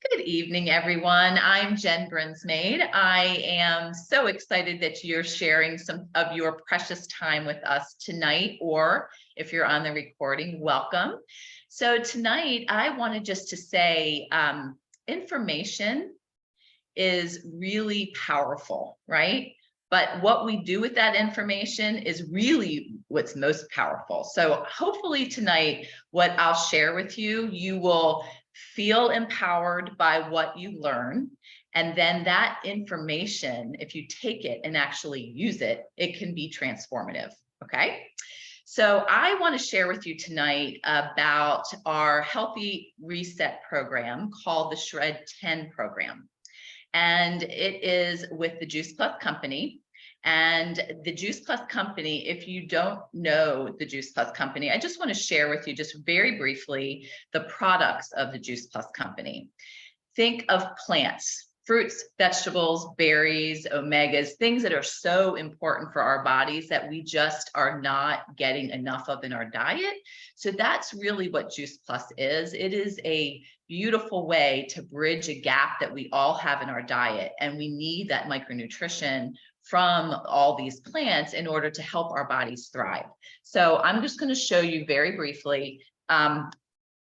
Good evening, everyone. I'm Jen Brinsmade. I am so excited that you're sharing some of your precious time with us tonight, or if you're on the recording, welcome. So tonight, I wanted just to say information is really powerful, right? But what we do with that information is really what's most powerful. So hopefully tonight, what I'll share with you, you will feel empowered by what you learn. And then that information, if you take it and actually use it, it can be transformative, okay? So I want to share with you tonight about our Healthy Reset program called the Shred10 program. And it is with the Juice Plus Company. And the Juice Plus Company, if you don't know the Juice Plus Company, I just want to share with you just very briefly the products of the Juice Plus Company. Think of plants, fruits, vegetables, berries, omegas, things that are so important for our bodies that we just are not getting enough of in our diet. So that's really what Juice Plus is. It is a beautiful way to bridge a gap that we all have in our diet. And we need that micronutrition from all these plants in order to help our bodies thrive. So I'm just going to show you very briefly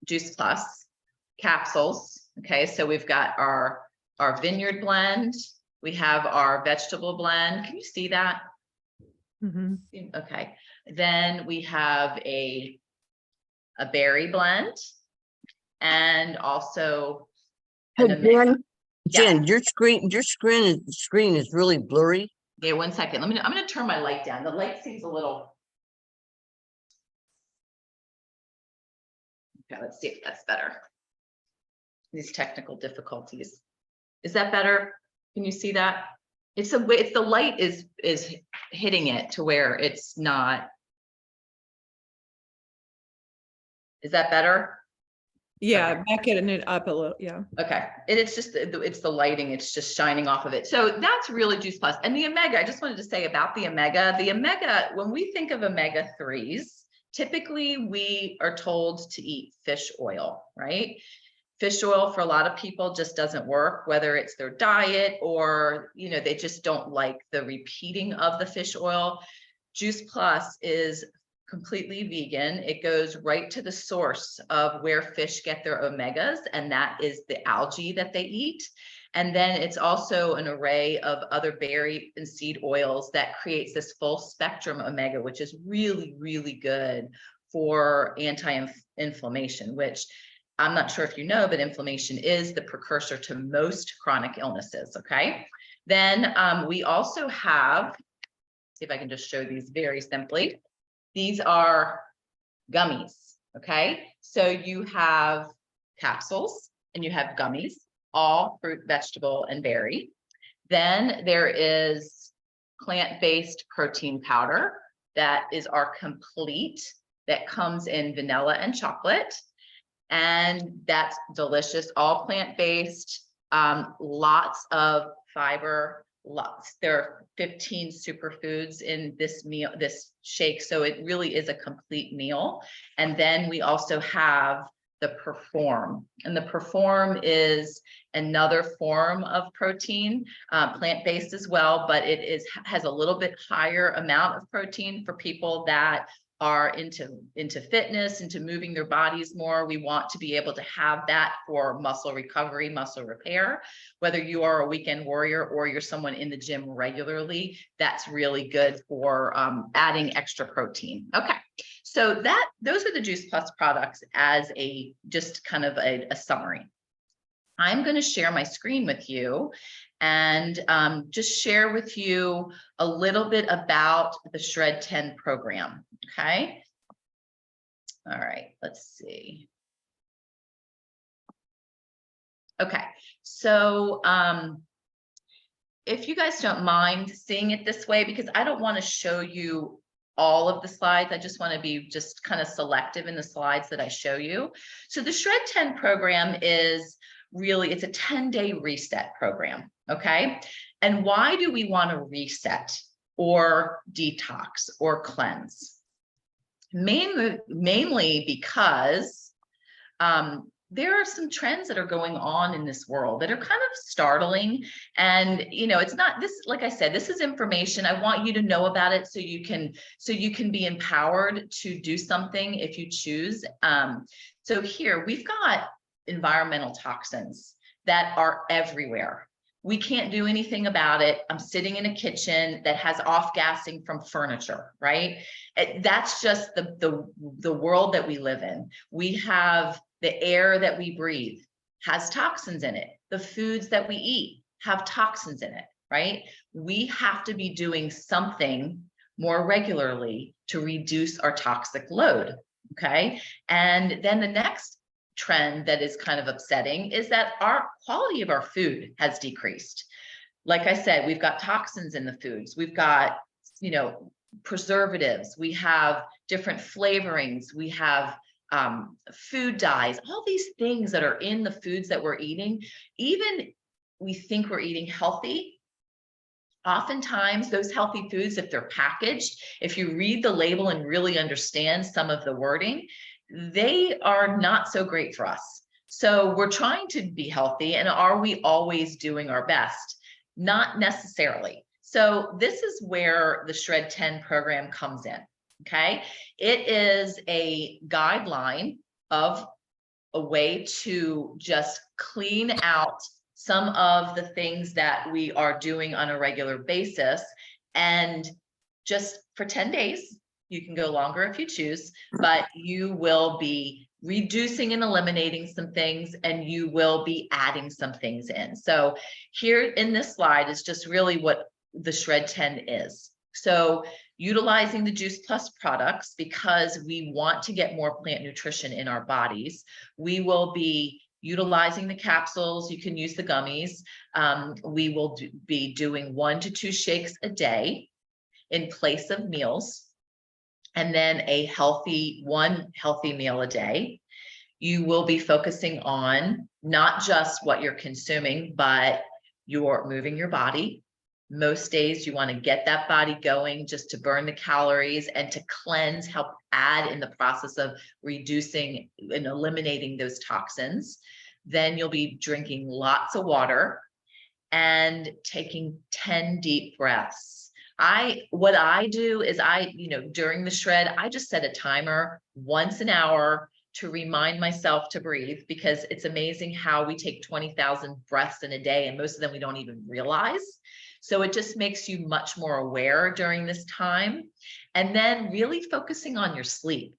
Juice Plus capsules. Okay, so we've got our vineyard blend. We have our vegetable blend. Can you see that? Mm-hmm. Okay. Then we have a berry blend, and also Jen, your screen is really blurry. Okay, one second. I'm going to turn my light down. The light seems a little. Okay, let's see if that's better. These technical difficulties. Is that better? Can you see that? It's the light is hitting it to where it's not. Is that better? Yeah, okay. back it up a little. Yeah. Okay. It's just it's the lighting. It's just shining off of it. So that's really Juice Plus. And the omega, I just wanted to say about the omega, when we think of omega-3s, typically we are told to eat fish oil, right? Fish oil for a lot of people just doesn't work, whether it's their diet or, you know, they just don't like the repeating of the fish oil. Juice Plus is completely vegan. It goes right to the source of where fish get their omegas, and that is the algae that they eat. And then it's also an array of other berry and seed oils that creates this full spectrum omega, which is really, really good for anti-inflammation, which I'm not sure if you know, but inflammation is the precursor to most chronic illnesses, okay? Then we also have, see if I can just show these very simply. These are gummies, okay? So you have capsules and you have gummies, all fruit, vegetable, and berry. Then there is plant-based protein powder that is our complete, that comes in vanilla and chocolate. And that's delicious, all plant-based, lots of fiber, there are 15 superfoods in this meal, this shake. So it really is a complete meal. And then we also have the Perform, and the Perform is another form of protein, plant-based as well, but it has a little bit higher amount of protein for people that are into fitness, into moving their bodies more. We want to be able to have that for muscle recovery, muscle repair. Whether you are a weekend warrior or you're someone in the gym regularly, that's really good for adding extra protein. Okay, so those are the Juice Plus products as just kind of a summary. I'm going to share my screen with you and just share with you a little bit about the Shred10 program. Okay. All right, let's see. Okay, so if you guys don't mind seeing it this way, because I don't want to show you all of the slides, I just want to be just kind of selective in the slides that I show you. So the Shred10 program is really, it's a 10-day reset program, okay? And why do we want to reset or detox or cleanse? Mainly because there are some trends that are going on in this world that are kind of startling. And, it's not this, like I said, this is information. I want you to know about it so you can be empowered to do something if you choose. So here we've got environmental toxins that are everywhere. We can't do anything about it. I'm sitting in a kitchen that has off-gassing from furniture, right? That's just the world that we live in. We have the air that we breathe has toxins in it. The foods that we eat have toxins in it, right? We have to be doing something more regularly to reduce our toxic load, okay? And then the next trend that is kind of upsetting is that our quality of our food has decreased. Like I said, we've got toxins in the foods. We've got, preservatives. We have different flavorings. We have food dyes, all these things that are in the foods that we're eating. Even we think we're eating healthy. Oftentimes those healthy foods, if they're packaged, if you read the label and really understand some of the wording, they are not so great for us. So we're trying to be healthy, and are we always doing our best? Not necessarily. So this is where the Shred10 program comes in, okay? It is a guideline of a way to just clean out some of the things that we are doing on a regular basis, and just for 10 days, you can go longer if you choose, but you will be reducing and eliminating some things, and you will be adding some things in. So here in this slide is just really what the Shred10 is. So utilizing the Juice Plus products, because we want to get more plant nutrition in our bodies, we will be utilizing the capsules. You can use the gummies. We will be doing 1 to 2 shakes a day in place of meals, and then one healthy meal a day. You will be focusing on not just what you're consuming, but you're moving your body. Most days you want to get that body going just to burn the calories and to cleanse, help add in the process of reducing and eliminating those toxins. Then you'll be drinking lots of water and taking 10 deep breaths. What I do is during the shred, I just set a timer once an hour to remind myself to breathe, because it's amazing how we take 20,000 breaths in a day, and most of them we don't even realize. So it just makes you much more aware during this time. And then really focusing on your sleep.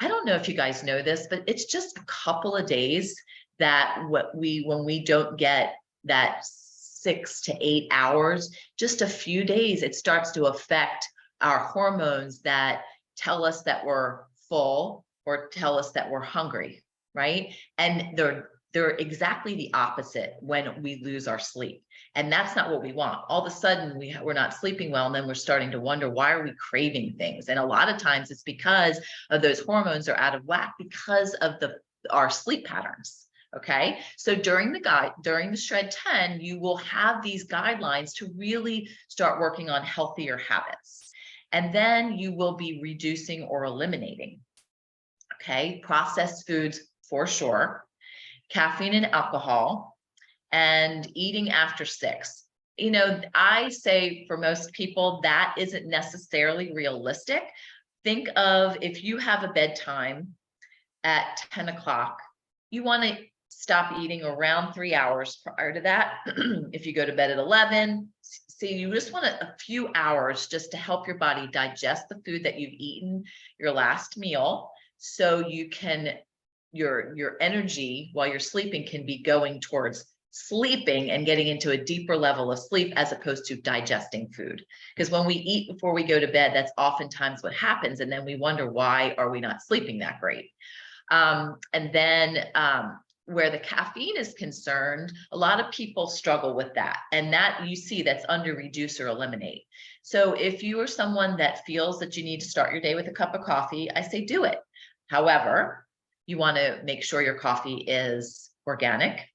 I don't know if you guys know this, but it's just a couple of days that when we don't get that 6 to 8 hours, just a few days, it starts to affect our hormones that tell us that we're full or tell us that we're hungry, right? And they're exactly the opposite when we lose our sleep. And that's not what we want. All of a sudden we're not sleeping well, and then we're starting to wonder, why are we craving things? And a lot of times it's because of those hormones are out of whack because of our sleep patterns. Okay, so during the Shred10, you will have these guidelines to really start working on healthier habits. And then you will be reducing or eliminating, okay, processed foods for sure, caffeine and alcohol, and eating after 6. I say for most people that isn't necessarily realistic. Think of, if you have a bedtime at 10 o'clock, you want to stop eating around 3 hours prior to that. If you go to bed at 11, so you just want a few hours just to help your body digest the food that you've eaten, your last meal, so you can, your energy while you're sleeping can be going towards sleeping and getting into a deeper level of sleep, as opposed to digesting food. Because when we eat before we go to bed, that's oftentimes what happens. And then we wonder, why are we not sleeping that great? And then where the caffeine is concerned, a lot of people struggle with that. And that, you see, that's under reduce or eliminate. So if you are someone that feels that you need to start your day with a cup of coffee, I say do it. However, you want to make sure your coffee is organic.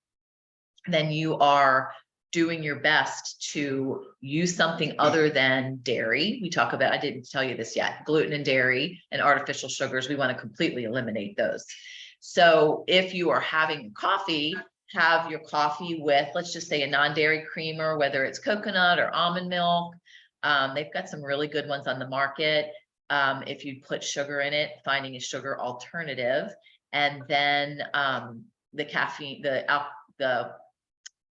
Then you are doing your best to use something other than dairy. We talk about, I didn't tell you this yet, gluten and dairy and artificial sugars. We want to completely eliminate those. So if you are having coffee, have your coffee with, let's just say, a non-dairy creamer, whether it's coconut or almond milk. They've got some really good ones on the market. If you put sugar in it, finding a sugar alternative, and then the caffeine, the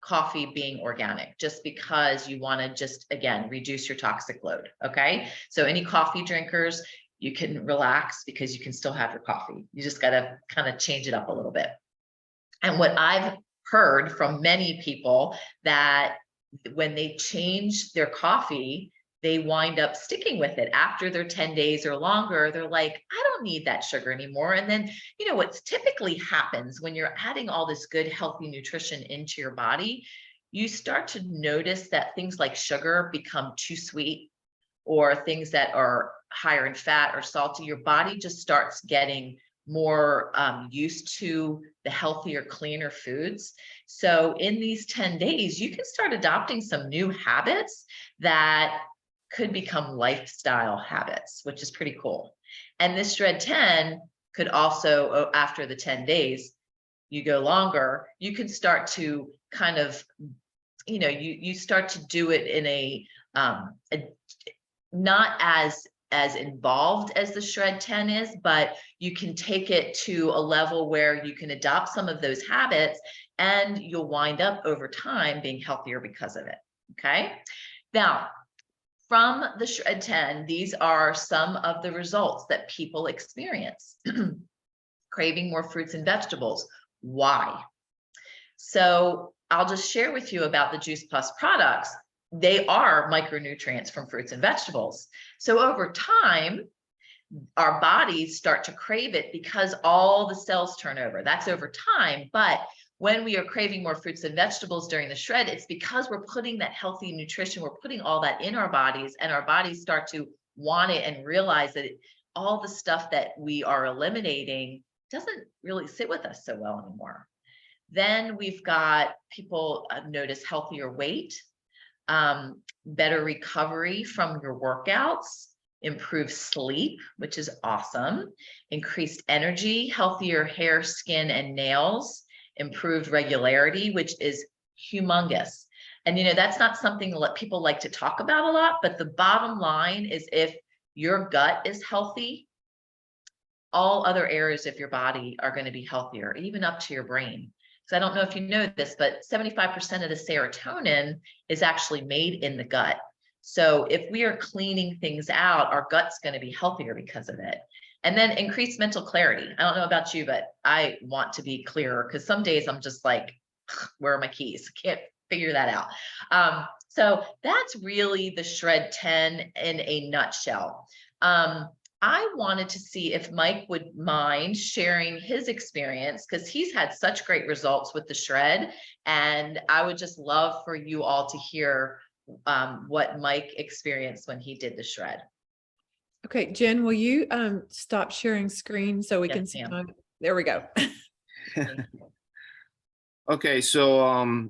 coffee being organic, just because you want to just, again, reduce your toxic load. Okay. So any coffee drinkers, you can relax because you can still have your coffee. You just got to kind of change it up a little bit. And what I've heard from many people, that when they change their coffee, they wind up sticking with it after their 10 days or longer. They're like, I don't need that sugar anymore. And then, you know, what typically happens when you're adding all this good, healthy nutrition into your body, you start to notice that things like sugar become too sweet, or things that are higher in fat or salty. Your body just starts getting more used to the healthier, cleaner foods. So in these 10 days, you can start adopting some new habits that could become lifestyle habits, which is pretty cool. And this Shred10 could also, after the 10 days, you go longer, you can start to kind of, you know, you start to do it in a not as involved as the Shred10 is, but you can take it to a level where you can adopt some of those habits, and you'll wind up over time being healthier because of it. Okay. Now, from the Shred10, these are some of the results that people experience. Craving more fruits and vegetables. Why? So I'll just share with you about the Juice Plus products. They are micronutrients from fruits and vegetables. So over time, our bodies start to crave it because all the cells turn over. That's over time. But when we are craving more fruits and vegetables during the shred, it's because we're putting that healthy nutrition, we're putting all that in our bodies, and our bodies start to want it and realize that all the stuff that we are eliminating doesn't really sit with us so well anymore. Then we've got people notice healthier weight, better recovery from your workouts, improved sleep, which is awesome, increased energy, healthier hair, skin, and nails, improved regularity, which is humongous. And, you know, that's not something that people like to talk about a lot, but the bottom line is, if your gut is healthy, all other areas of your body are going to be healthier, even up to your brain. So I don't know if you know this, but 75% of the serotonin is actually made in the gut. So if we are cleaning things out, our gut's going to be healthier because of it. And then increased mental clarity. I don't know about you, but I want to be clearer, because some days I'm just like, where are my keys? Can't figure that out. So that's really the Shred10 in a nutshell. I wanted to see if Mike would mind sharing his experience, because he's had such great results with the shred, and I would just love for you all to hear what Mike experienced when he did the shred. Okay, Jen, will you stop sharing screen so we Yes, can see? ma'am. There we go. Okay, so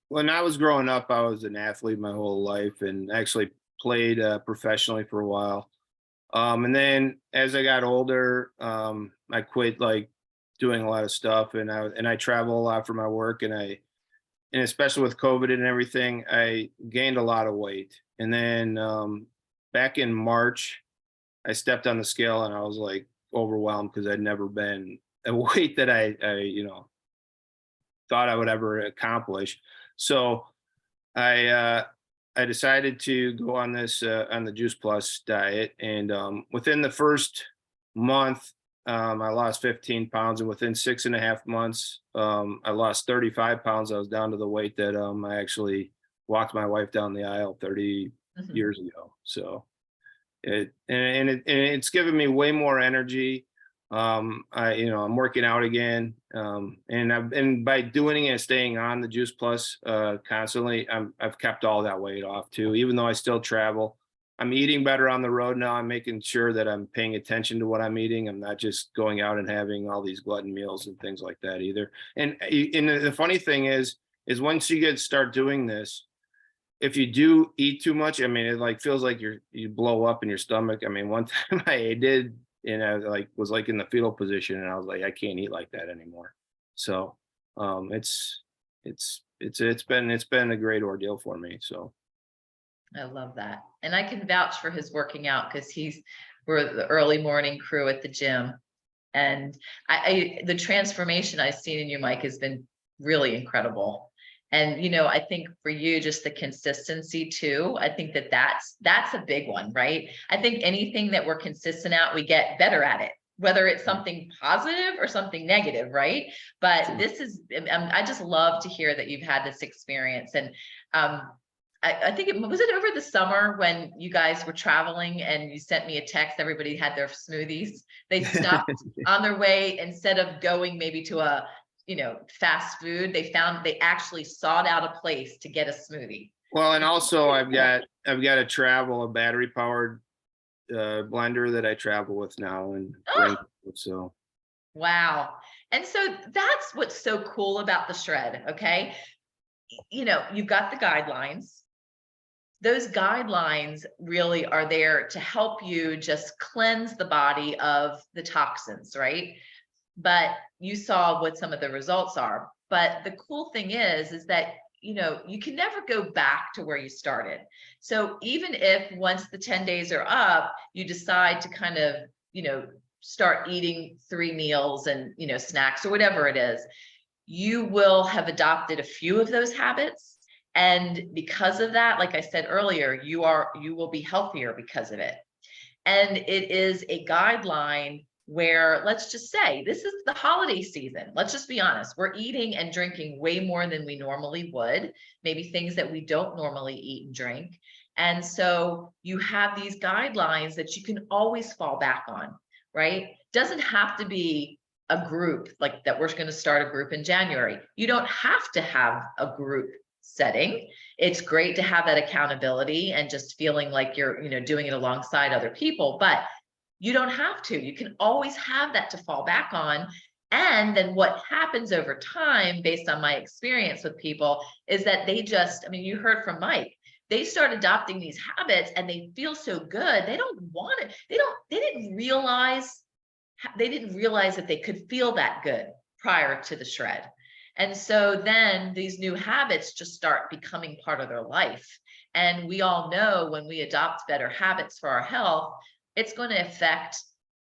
when I was growing up, I was an athlete my whole life, and actually played professionally for a while. And then as I got older, I quit like doing a lot of stuff, and I travel a lot for my work, and especially with COVID and everything, I gained a lot of weight. And then back in March, I stepped on the scale, and I was like overwhelmed, because I'd never been a weight that I thought I would ever accomplish. So I decided to go on this on the Juice Plus diet, and within the first month, I lost 15 pounds, and within 6.5 months, I lost 35 pounds. I was down to the weight that I actually walked my wife down the aisle 30 years ago. So it's given me way more energy. I'm working out again, and by doing it and staying on the Juice Plus constantly, I've kept all that weight off too. Even though I still travel, I'm eating better on the road now. I'm making sure that I'm paying attention to what I'm eating. I'm not just going out and having all these glutton meals and things like that either. And the funny thing is once you start doing this, if you do eat too much, I mean, it like feels like you blow up in your stomach. I mean, one time I did and I was like in the fetal position, and I was like, I can't eat like that anymore. So it's been a great ordeal for me. So I love that. And I can vouch for his working out because we're the early morning crew at the gym. And the transformation I've seen in you, Mike, has been really incredible. And, I think for you, just the consistency too, I think that's a big one, right? I think anything that we're consistent at, we get better at it, whether it's something positive or something negative, right? But this is, I just love to hear that you've had this experience. And, I think was it over the summer when you guys were traveling and you sent me a text, everybody had their smoothies. They stopped on their way, instead of going maybe to a, fast food, they actually sought out a place to get a smoothie. well, and also I've got a battery powered blender that I travel with now, and so Wow. And so that's what's so cool about the Shred. Okay. You've got the guidelines. Those guidelines really are there to help you just cleanse the body of the toxins, right? But you saw what some of the results are. But the cool thing is that, you can never go back to where you started. So even if once the 10 days are up, you decide to kind of, start eating 3 meals and, snacks or whatever it is, you will have adopted a few of those habits. And because of that, like I said earlier, you will be healthier because of it. And it is a guideline where, let's just say, this is the holiday season. Let's just be honest. We're eating and drinking way more than we normally would, maybe things that we don't normally eat and drink. And so you have these guidelines that you can always fall back on, right? Doesn't have to be a group like that. We're going to start a group in January. You don't have to have a group setting. It's great to have that accountability and just feeling like you're, doing it alongside other people, but you don't have to. You can always have that to fall back on. And then what happens over time, based on my experience with people, is that they just, you heard from Mike, they start adopting these habits and they feel so good. They don't want it. They didn't realize that they could feel that good prior to the Shred. And so then these new habits just start becoming part of their life. And we all know when we adopt better habits for our health, it's going to affect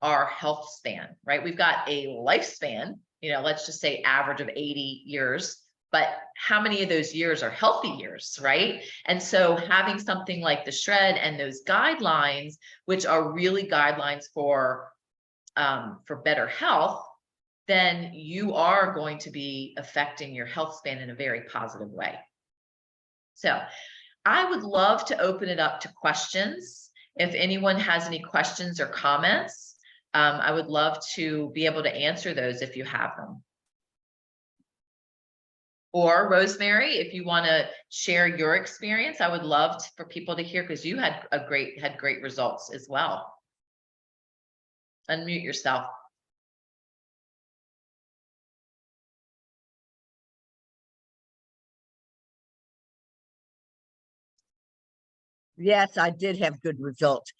our health span, right? We've got a lifespan, let's just say average of 80 years, but how many of those years are healthy years, right? And so having something like the Shred and those guidelines, which are really guidelines for better health, then you are going to be affecting your health span in a very positive way. So I would love to open it up to questions. If anyone has any questions or comments, I would love to be able to answer those if you have them. Or Rosemary, if you want to share your experience, I would love for people to hear, because you had great results as well. Unmute yourself. Yes, I did have good results,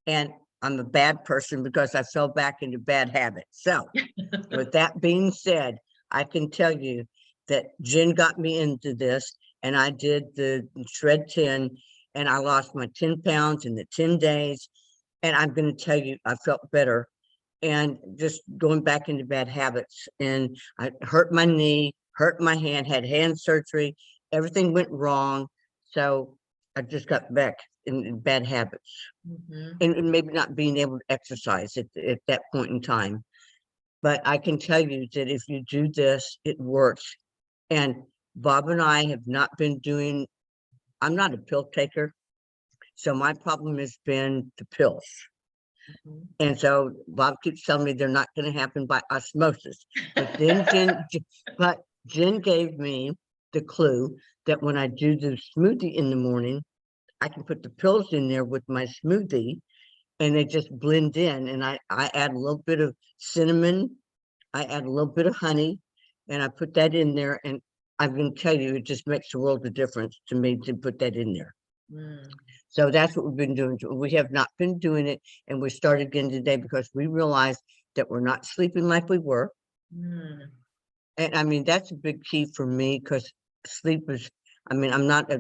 and I'm a bad person because I fell back into bad habits. So with that being said, I can tell you that Jen got me into this, and I did the Shred10, and I lost my 10 pounds in the 10 days. And I'm going to tell you, I felt better, and just going back into bad habits. And I hurt my knee, hurt my hand, had hand surgery, everything went wrong. So I just got back in bad habits, and maybe not being able to exercise at that point in time. But I can tell you that if you do this, it works. And Bob and I have not been doing, I'm not a pill taker. So my problem has been the pills. And so Bob keeps telling me they're not going to happen by osmosis. But then Jen gave me the clue that when I do the smoothie in the morning, I can put the pills in there with my smoothie and they just blend in. And I add a little bit of cinnamon, I add a little bit of honey, and I put that in there. And I'm going to tell you, it just makes a world of difference to me to put that in there. Mm. So that's what we've been doing. We have not been doing it, and we started again today because we realized that we're not sleeping like we were. Mm. And I mean, that's a big key for me because sleep is, I mean, I'm not,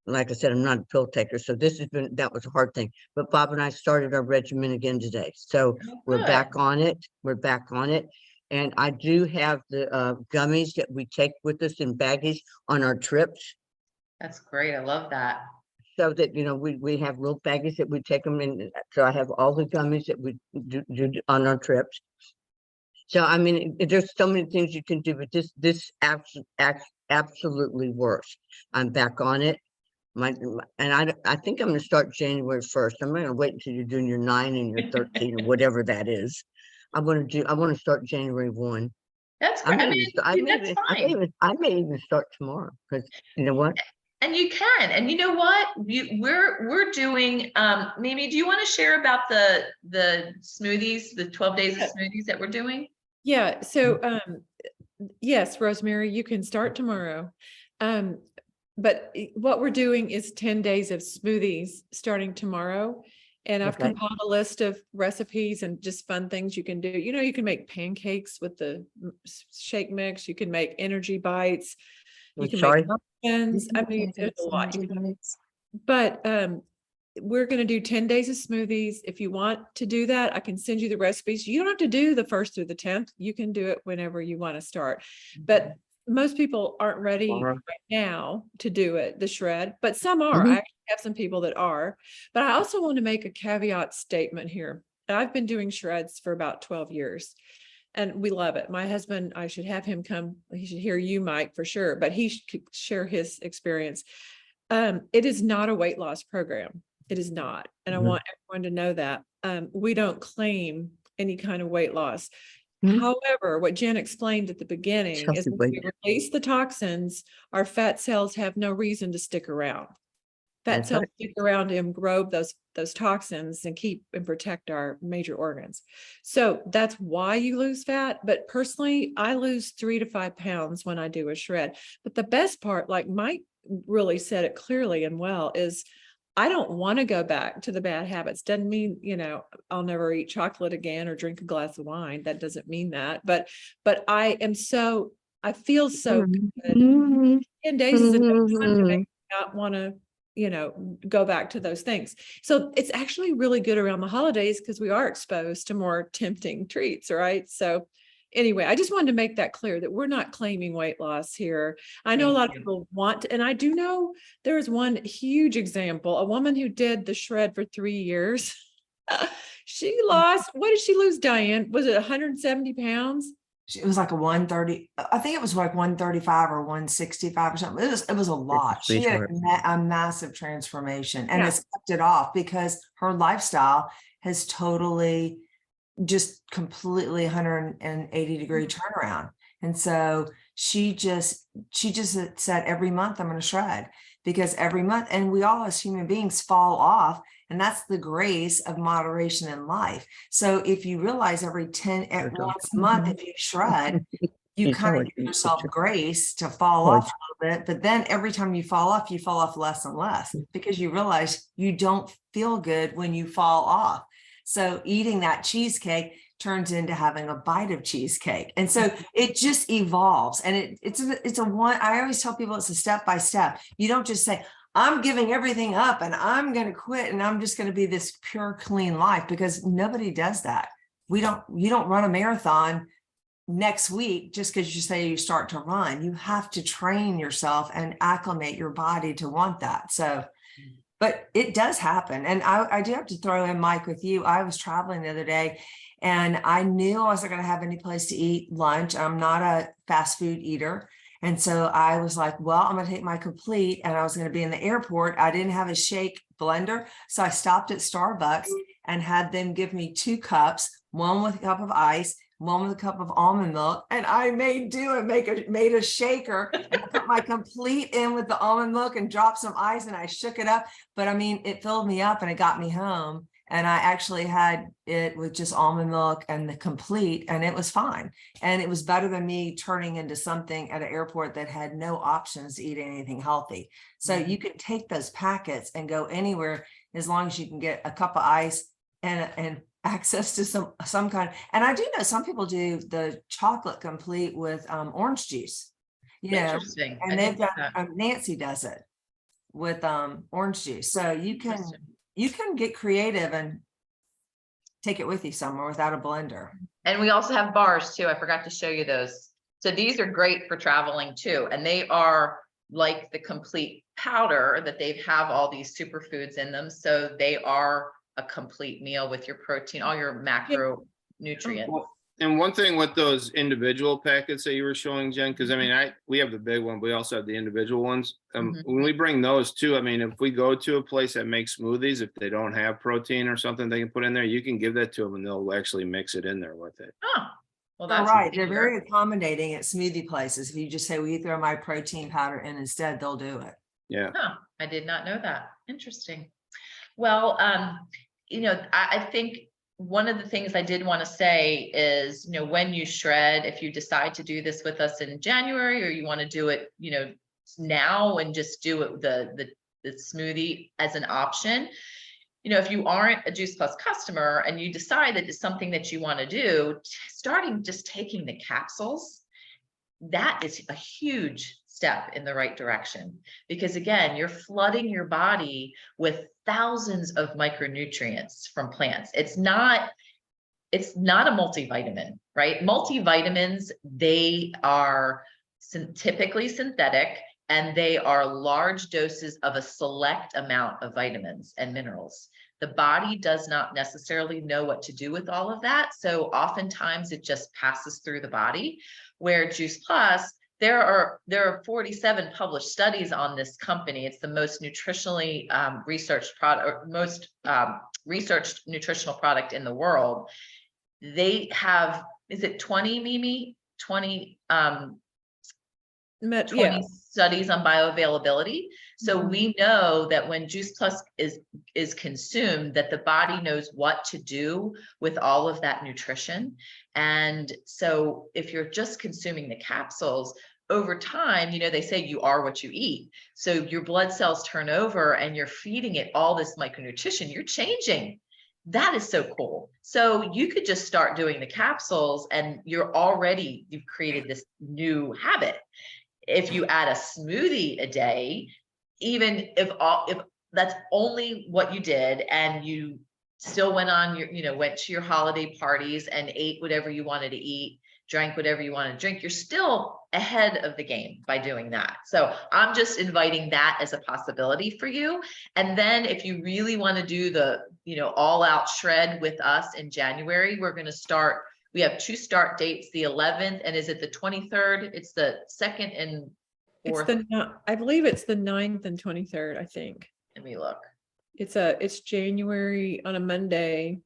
like I said, I'm not a pill taker. So that was a hard thing. But Bob and I started our regimen again today. So Oh, we're good. back on it. We're back on it. And I do have the gummies that we take with us in baggies on our trips. That's great. I love that. So that, you know, we have little baggies that we take them in. So I have all the gummies that we do on our trips. So, I mean, there's so many things you can do, but this absolutely works. I'm back on it. I think I'm gonna start January 1st. I'm not gonna wait until you're doing your 9 and your 13 or whatever that is. I want to start January 1. That's I great. I may mean, even, I may, that's even- fine. I may even start tomorrow because you know what? And you can, and you know what? We're doing, Mimi, do you want to share about the smoothies, the 12 days of smoothies that we're doing? Yeah, so yes, Rosemary, you can start tomorrow. But what we're doing is 10 days of smoothies starting tomorrow. And I've Okay. compiled a list of recipes and just fun things you can do. You know, you can make pancakes with the shake mix. You can make energy bites. You can Sorry. make muffins. I mean, there's a lot. But we're going to do 10 days of smoothies. If you want to do that, I can send you the recipes. You don't have to do the 1st through the 10th. You can do it whenever you want to start. But most people aren't ready right now to do it, the shred, but some are. I actually have some people that are. But I also want to make a caveat statement here. I've been doing shreds for about 12 years. And we love it. My husband, I should have him come. He should hear you, Mike, for sure, but he should share his experience. It is not a weight loss program. It is not. And I want everyone to know that. We don't claim any kind of weight loss. However, what Jen explained at the beginning is if we release the toxins, our fat cells have no reason to stick around. Fat cells stick around to engrobe those toxins and keep and protect our major organs. So that's why you lose fat. But personally, I lose 3 to 5 pounds when I do a shred. But the best part, like Mike really said it clearly and well, is I don't want to go back to the bad habits. Doesn't mean, you know, I'll never eat chocolate again or drink a glass of wine. That doesn't mean that. But I feel so good. 10 days is enough time to make me not want to, you know, go back to those things. So it's actually really good around the holidays because we are exposed to more tempting treats, right? So anyway, I just wanted to make that clear that we're not claiming weight loss here. I know a lot of people want to, and I do know there is one huge example, a woman who did the shred for 3 years. She lost, what did she lose, Diane? Was it 170 pounds? It was like a 130. I think it was like 135 or 165 or something. It was a lot. She had a massive transformation and has kept it off because her lifestyle has totally just completely 180-degree turnaround. And so she just said every month I'm going to shred, because every month, and we all as human beings fall off, and that's the grace of moderation in life. So if you realize once a month, if you shred, you kind of give yourself grace to fall off a little bit, but then every time you fall off less and less, because you realize you don't feel good when you fall off. So eating that cheesecake turns into having a bite of cheesecake. And so it just evolves. And it's a one, I always tell people it's a step by step. You don't just say, I'm giving everything up and I'm going to quit and I'm just going to be this pure, clean life, because nobody does that. You don't run a marathon next week just because you say you start to run. You have to train yourself and acclimate your body to want that. So, but it does happen. And I do have to throw in, Mike, with you. I was traveling the other day and I knew I wasn't going to have any place to eat lunch. I'm not a fast food eater. And so I was like, well, I'm going to take my complete, and I was going to be in the airport. I didn't have a shake blender. So I stopped at Starbucks and had them give me 2 cups, one with a cup of ice, one with a cup of almond milk. And I made a shaker and I put my complete in with the almond milk and dropped some ice and I shook it up. But I mean, it filled me up and it got me home. And I actually had it with just almond milk and the complete, and it was fine. And it was better than me turning into something at an airport that had no options to eat anything healthy. So you can take those packets and go anywhere as long as you can get a cup of ice and access to some kind. And I do know some people do the chocolate complete with orange juice, you know, Interesting. I and they've didn't know done, that. Nancy does it with orange juice. So you can Interesting. get creative and take it with you somewhere without a blender. And we also have bars too. I forgot to show you those. So these are great for traveling too. And they are like the complete powder that they have all these superfoods in them. So they are a complete meal with your protein, all your macronutrients. Well, and one thing with those individual packets that you were showing, Jen, because I mean, we have the big one, but we also have the individual ones. When we bring those too, I mean, if we go to a place that makes smoothies, if they don't have protein or something they can put in there, you can give that to them and they'll actually mix it in there with it. Oh, well, All that's right. They're easier. very accommodating at smoothie places. If you just say, will you throw my protein powder in instead, they'll do it. Yeah. Huh, I did not know that. Interesting. Well, you know, I think one of the things I did want to say is, you know, when you shred, if you decide to do this with us in January, or you want to do it, you know, now and just do it the smoothie as an option. You know, if you aren't a Juice Plus customer and you decide that it's something that you want to do, starting just taking the capsules, that is a huge step in the right direction, because again, you're flooding your body with thousands of micronutrients from plants. It's not a multivitamin, right? Multivitamins, they are typically synthetic, and they are large doses of a select amount of vitamins and minerals. The body does not necessarily know what to do with all of that. So oftentimes it just passes through the body, where Juice Plus, there are 47 published studies on this company. It's the most nutritionally researched product, or most researched nutritional product in the world. They have, is it 20, Mimi? 20 studies on bioavailability. So we know that when Juice Plus is consumed, that the body knows what to do with all of that nutrition. And so if you're just consuming the capsules, over time, you know, they say you are what you eat. So your blood cells turn over and you're feeding it all this micronutrition, you're changing. That is so cool. So you could just start doing the capsules and you've created this new habit. If you add a smoothie a day, even if that's only what you did, and you still went on your, you know, went to your holiday parties and ate whatever you wanted to eat, drank whatever you wanted to drink, you're still ahead of the game by doing that. So I'm just inviting that as a possibility for you. And then if you really want to do the, you know, all out shred with us in January, we're going to start. We have 2 start dates, the 11th, and is it the 23rd? It's the 2nd and 4th. I believe it's the 9th and 23rd, I think. Let me look. It's January on a Monday.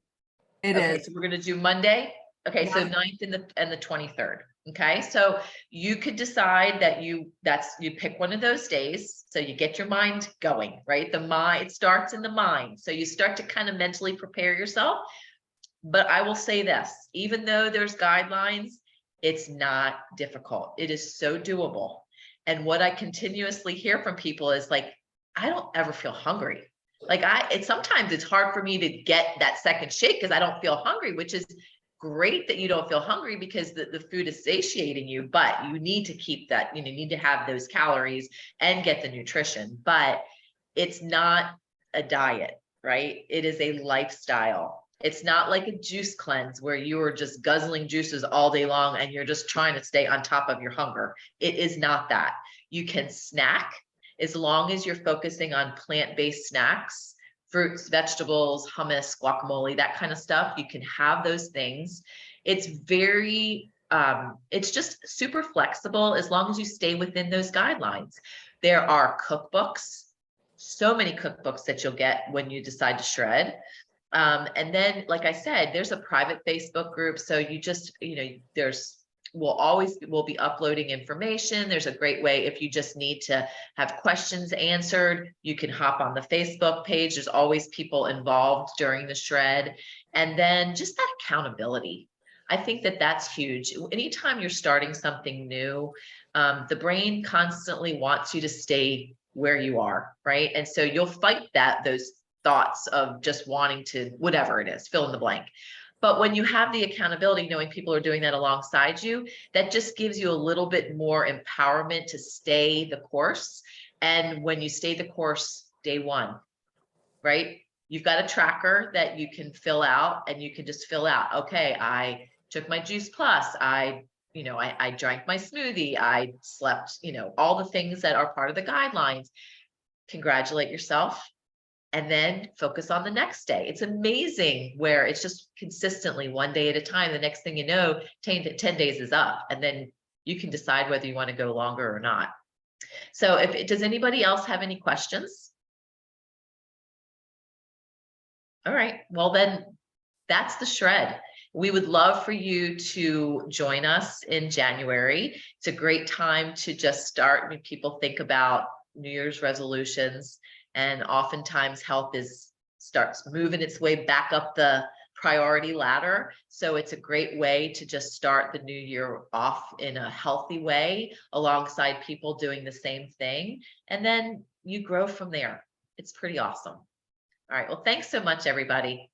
It Okay, is. so we're going to do Monday. Okay, so Yeah. 9th and the 23rd. Okay, so you could decide that you pick one of those days. So you get your mind going, right? It starts in the mind. So you start to kind of mentally prepare yourself. But I will say this, even though there's guidelines, it's not difficult. It is so doable. And what I continuously hear from people is like, I don't ever feel hungry. Like sometimes it's hard for me to get that second shake because I don't feel hungry, which is great that you don't feel hungry because the food is satiating you, but you need to keep that, you need to have those calories and get the nutrition, but it's not a diet, right? It is a lifestyle. It's not like a juice cleanse where you are just guzzling juices all day long and you're just trying to stay on top of your hunger. It is not that. You can snack as long as you're focusing on plant-based snacks, fruits, vegetables, hummus, guacamole, that kind of stuff. You can have those things. It's it's just super flexible as long as you stay within those guidelines. There are cookbooks, so many cookbooks that you'll get when you decide to shred. And then, like I said, there's a private Facebook group. So you just, there's we'll be uploading information. There's a great way if you just need to have questions answered, you can hop on the Facebook page. There's always people involved during the shred. And then just that accountability. I think that that's huge. Anytime you're starting something new, the brain constantly wants you to stay where you are, right? And so you'll fight those thoughts of just wanting to, whatever it is, fill in the blank. But when you have the accountability, knowing people are doing that alongside you, that just gives you a little bit more empowerment to stay the course. And when you stay the course, day one, right? You've got a tracker that you can fill out, and you can just fill out, okay, I took my Juice Plus, I drank my smoothie, I slept, all the things that are part of the guidelines. Congratulate yourself. And then focus on the next day. It's amazing where it's just consistently one day at a time. The next thing you know, 10 days is up, and then you can decide whether you want to go longer or not. So does anybody else have any questions? All right, well then that's the shred. We would love for you to join us in January. It's a great time to just start when people think about New Year's resolutions. And oftentimes health starts moving its way back up the priority ladder. So it's a great way to just start the new year off in a healthy way alongside people doing the same thing. And then you grow from there. It's pretty awesome. All right. Well, thanks so much, everybody.